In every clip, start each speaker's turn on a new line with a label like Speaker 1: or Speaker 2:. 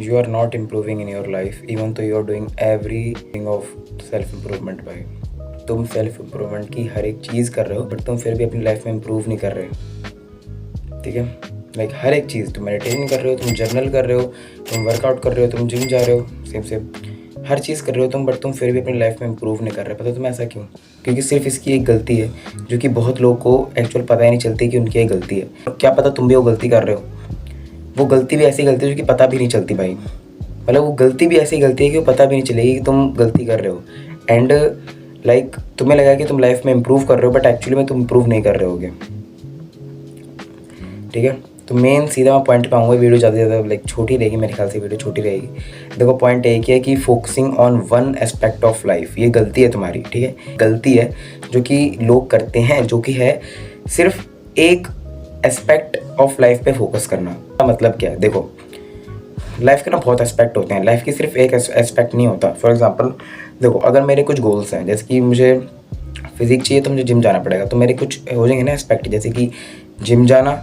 Speaker 1: You are not improving in your life even though you are doing everything of self improvement भाई। तुम self improvement की हर एक चीज़ कर रहे हो बट तुम फिर भी अपनी लाइफ में इम्प्रूव नहीं कर रहे। ठीक है, लाइक हर एक चीज़, तुम मेडिटेशन कर रहे हो, तुम जर्नल कर रहे हो, तुम वर्कआउट कर रहे हो, तुम जिम जा रहे हो, सेम सेम हर चीज़ कर रहे हो तुम, बट तुम फिर भी अपनी लाइफ में इम्प्रूव नहीं कर रहे। पता तुम्हें ऐसा क्यों? क्योंकि सिर्फ इसकी एक गलती है जो कि बहुत लोगों को एक्चुअल पता ही नहीं चलती कि उनकी एक गलती है। और क्या पता तुम भी वो गलती कर रहे हो। वो गलती भी ऐसी गलती है जो कि पता भी नहीं चलती भाई। मतलब वो गलती भी ऐसी गलती है कि वो पता भी नहीं चलेगी कि तुम गलती कर रहे हो। एंड लाइक तुम्हें लगा कि तुम लाइफ में इम्प्रूव कर रहे हो बट एक्चुअली में तुम इम्प्रूव नहीं कर रहे होगे। ठीक है, तो मेन सीधा मैं पॉइंट पे आऊँगा। वीडियो ज़्यादा से ज़्यादा लाइक छोटी रहेगी, मेरे ख्याल से वीडियो छोटी रहेगी। देखो पॉइंट एक ही है कि focusing on one aspect of life, ये गलती है तुम्हारी। ठीक है, गलती है जो कि लोग करते हैं, जो कि है सिर्फ एक एस्पेक्ट ऑफ लाइफ पे फोकस करना। मतलब क्या है? देखो लाइफ के ना बहुत एस्पेक्ट होते हैं, लाइफ की सिर्फ एक एस्पेक्ट नहीं होता। फॉर एग्जांपल देखो, अगर मेरे कुछ गोल्स हैं, जैसे कि मुझे फिजिक चाहिए तो मुझे जिम जाना पड़ेगा, तो मेरे कुछ हो जाएंगे ना एस्पेक्ट, जैसे कि जिम जाना,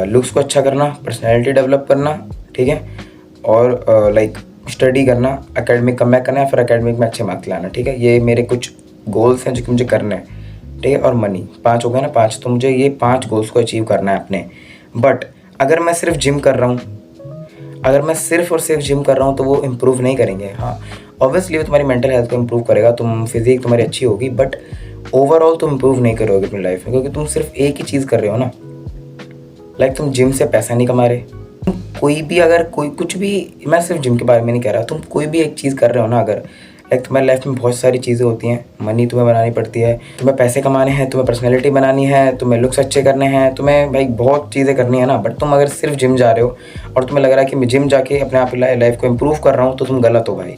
Speaker 1: लुक्स को अच्छा करना, पर्सनैलिटी डेवलप करना, ठीक है, और लाइक स्टडी करना, एकेडमिक कम बैक करना है, फिर एकेडमिक में अच्छे मार्क्स लाना। ठीक है, ये मेरे कुछ गोल्स हैं जो कि मुझे करने हैं। ठीक है, और मनी, 5 हो गए ना, 5, तो मुझे ये 5 गोल्स को अचीव करना है अपने। बट अगर मैं सिर्फ जिम कर रहा हूँ, अगर मैं सिर्फ और सिर्फ जिम कर रहा हूँ तो वो इम्प्रूव नहीं करेंगे। हाँ ऑब्वियसली वो तुम्हारी मेंटल हेल्थ को इम्प्रूव करेगा, तुम फिजिक तुम्हारी अच्छी होगी, बट ओवरऑल तुम इम्प्रूव नहीं करोगे अपनी लाइफ में, क्योंकि तुम सिर्फ एक ही चीज़ कर रहे हो ना। लाइक तुम जिम से पैसा नहीं कमा रहे, तुम कोई भी, अगर कोई कुछ भी, मैं सिर्फ जिम के बारे में नहीं कह रहा, तुम कोई भी एक चीज़ कर रहे हो ना, अगर लाइक तुम्हारी लाइफ में बहुत सारी चीज़ें होती हैं, मनी तुम्हें बनानी पड़ती है, तुम्हें पैसे कमाने हैं, तुम्हें पर्सनैलिटी बनानी है, तुम्हें लुक्स अच्छे करने हैं, तुम्हें भाई बहुत चीज़ें करनी है ना। बट तुम अगर सिर्फ जिम जा रहे हो और तुम्हें लग रहा है कि मैं जिम जाके अपने आप लाइफ को इम्प्रूव कर रहा हूँ, तो तुम गलत हो भाई,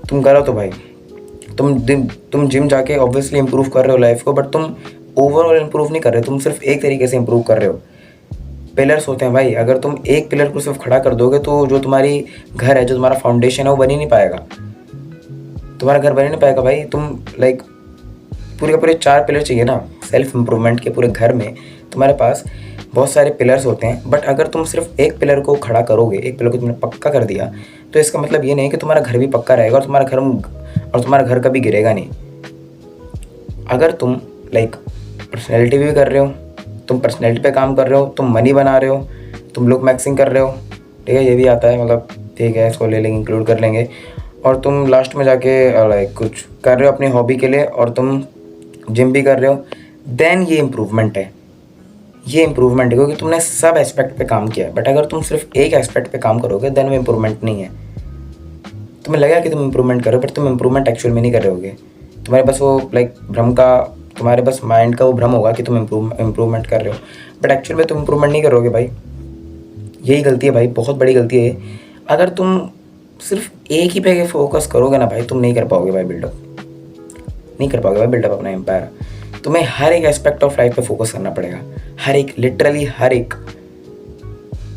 Speaker 1: तुम गलत हो भाई। तुम जिम जाके ऑब्वियसली इम्प्रूव कर रहे हो लाइफ को, बट तुम ओवरऑल इम्प्रूव नहीं कर रहे, तुम सिर्फ एक तरीके से इम्प्रूव कर रहे हो। पिलर्स होते हैं भाई, अगर तुम एक पिलर को सिर्फ खड़ा कर दोगे तो जो तुम्हारी घर है, जो तुम्हारा फाउंडेशन है, वो बन ही नहीं पाएगा, तुम्हारा घर बन ही नहीं पाएगा भाई। तुम लाइक पूरे के पूरे 4 पिलर चाहिए ना सेल्फ इम्प्रूवमेंट के। पूरे घर में तुम्हारे पास बहुत सारे पिलर्स होते हैं, बट अगर तुम सिर्फ एक पिलर को खड़ा करोगे, एक पिलर को तुमने पक्का कर दिया, तो इसका मतलब ये नहीं कि तुम्हारा घर भी पक्का रहेगा और तुम्हारा घर कभी गिरेगा नहीं। अगर तुम लाइक पर्सनैलिटी भी कर रहे हो, तुम पर्सनैलिटी पे काम कर रहे हो, तुम मनी बना रहे हो, तुम लुक मैक्सिंग कर रहे हो, ठीक है, ये भी आता है, मतलब ठीक है, इसको ले लेंगे, इंक्लूड कर लेंगे, और तुम लास्ट में जाके लाइक कुछ कर रहे हो अपनी हॉबी के लिए, और तुम जिम भी कर रहे हो, देन ये इम्प्रूवमेंट है, ये इम्प्रूवमेंट है, क्योंकि तुमने सब एस्पेक्ट पे काम किया है। बट अगर तुम सिर्फ एक एस्पेक्ट पे काम करोगे, देन वो इम्प्रूवमेंट नहीं है। तुम्हें लगेगा कि तुम इम्प्रूवमेंट कर रहे हो, बट तुम इम्प्रूवमेंट एक्चुअल में नहीं कर रहे होगे। तुम्हारे बस वो लाइक तुम्हारे बस माइंड का वो भ्रम होगा कि तुम इम्प्रूवमेंट कर रहे हो, बट एक्चुअल में तुम इम्प्रूवमेंट नहीं करोगे भाई। यही गलती है भाई, बहुत बड़ी गलती है। अगर तुम सिर्फ एक ही पे फोकस करोगे ना भाई, तुम नहीं कर पाओगे भाई बिल्डअप, नहीं कर पाओगे भाई बिल्डअप अपना एम्पायर। तुम्हें हर एक एस्पेक्ट ऑफ लाइफ पे फोकस करना पड़ेगा, हर एक, लिटरली हर एक।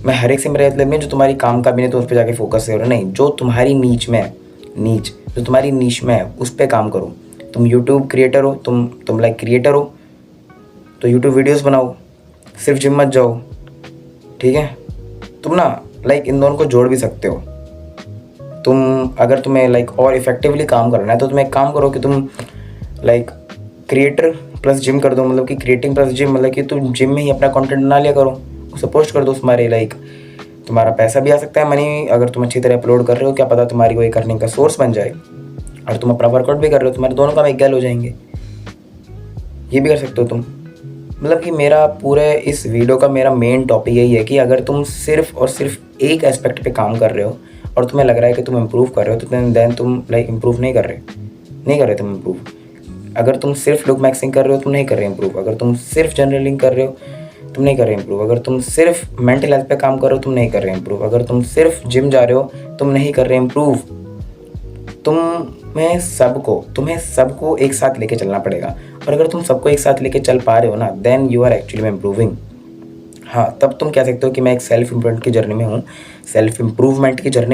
Speaker 1: मैं हर एक से मेरा मतलब नहीं जो तुम्हारी काम का भी नहीं तो उस पर जाके फोकस करो, नहीं, जो तुम्हारी नीच में है, जो तुम्हारी नीच में है उस पर काम करो। तुम यूट्यूब क्रिएटर हो, तुम लाइक क्रिएटर हो, तो यूट्यूब वीडियोस बनाओ, सिर्फ जिम मत जाओ। ठीक है, तुम ना लाइक इन दोनों को जोड़ भी सकते हो। तुम अगर तुम्हें लाइक और इफेक्टिवली काम करना है, तो तुम एक काम करो कि तुम लाइक क्रिएटर प्लस जिम कर दो, मतलब कि क्रिएटिंग प्लस जिम, मतलब कि तुम जिम में ही अपना कंटेंट बना लिया करो, उसे पोस्ट कर दो। तुम्हारे लाइक तुम्हारा पैसा भी आ सकता है, मनी, अगर तुम अच्छी तरह अपलोड कर रहे हो, क्या पता तुम्हारी कोई अर्निंग का सोर्स बन जाए, और तुम अपना वर्कआउट भी कर रहे हो, तुम्हारे दोनों काम एक गैल हो जाएंगे। ये भी कर सकते हो तुम। मतलब कि मेरा पूरे इस वीडियो का मेरा मेन टॉपिक यही है कि अगर तुम सिर्फ और सिर्फ एक एस्पेक्ट पे काम कर रहे हो और तुम्हें लग रहा है कि तुम इम्प्रूव कर रहे हो, तो देन तुम लाइक इम्प्रूव नहीं कर रहे तुम इम्प्रूव। अगर तुम सिर्फ लुक मैक्सिंग कर रहे हो, तुम नहीं कर रहे इम्प्रूव। अगर तुम सिर्फ जर्नलिंग कर रहे हो, तुम नहीं कर रहे इम्प्रूव। अगर तुम सिर्फ मेंटल हेल्थ पे काम कर रहे हो, तुम नहीं कर रहे इम्प्रूव। अगर तुम सिर्फ जिम जा रहे हो, तुम नहीं कर रहे इम्प्रूव। तुम्हें सबको एक साथ लेके चलना पड़ेगा, और अगर तुम सबको एक साथ लेके चल पा रहे हो ना, देन यू आर एक्चुअली में इम्प्रूविंग। हाँ, तब तुम कह सकते हो कि मैं एक सेल्फ इम्प्रूवमेंट की जर्नी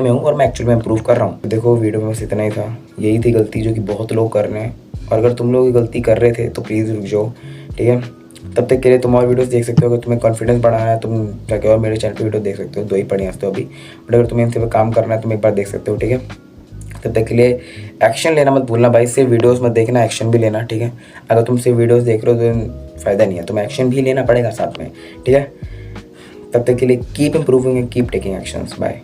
Speaker 1: में हूँ, और मैं एक्चुअली में इम्प्रूव कर रहा हूँ। देखो वीडियो में बस इतना ही था, यही थी गलती जो कि बहुत लोग कर रहे हैं, और अगर तुम लोग गलती कर रहे थे तो प्लीज़ रुक जाओ। ठीक है, तब तक के लिए तुम और वीडियोस देख सकते हो। अगर तुम्हें कॉन्फिडेंस बढ़ाना है तुम जाके और मेरे चैनल पे वीडियो देख सकते हो, 2 ही पड़े हैं तो अभी, बट अगर तुम्हें इन पे काम करना है तुम एक बार देख सकते हो, ठीक है। तब तक के लिए एक्शन लेना मत भूलना भाई, सिर्फ वीडियोस मत देखना, एक्शन भी लेना, ठीक है। अगर तुम सिर्फ वीडियोस देख रहे हो तो फ़ायदा नहीं है, तुम्हें एक्शन भी लेना पड़ेगा साथ में, ठीक है। तब तक के लिए keep improving and keep taking actions. Bye.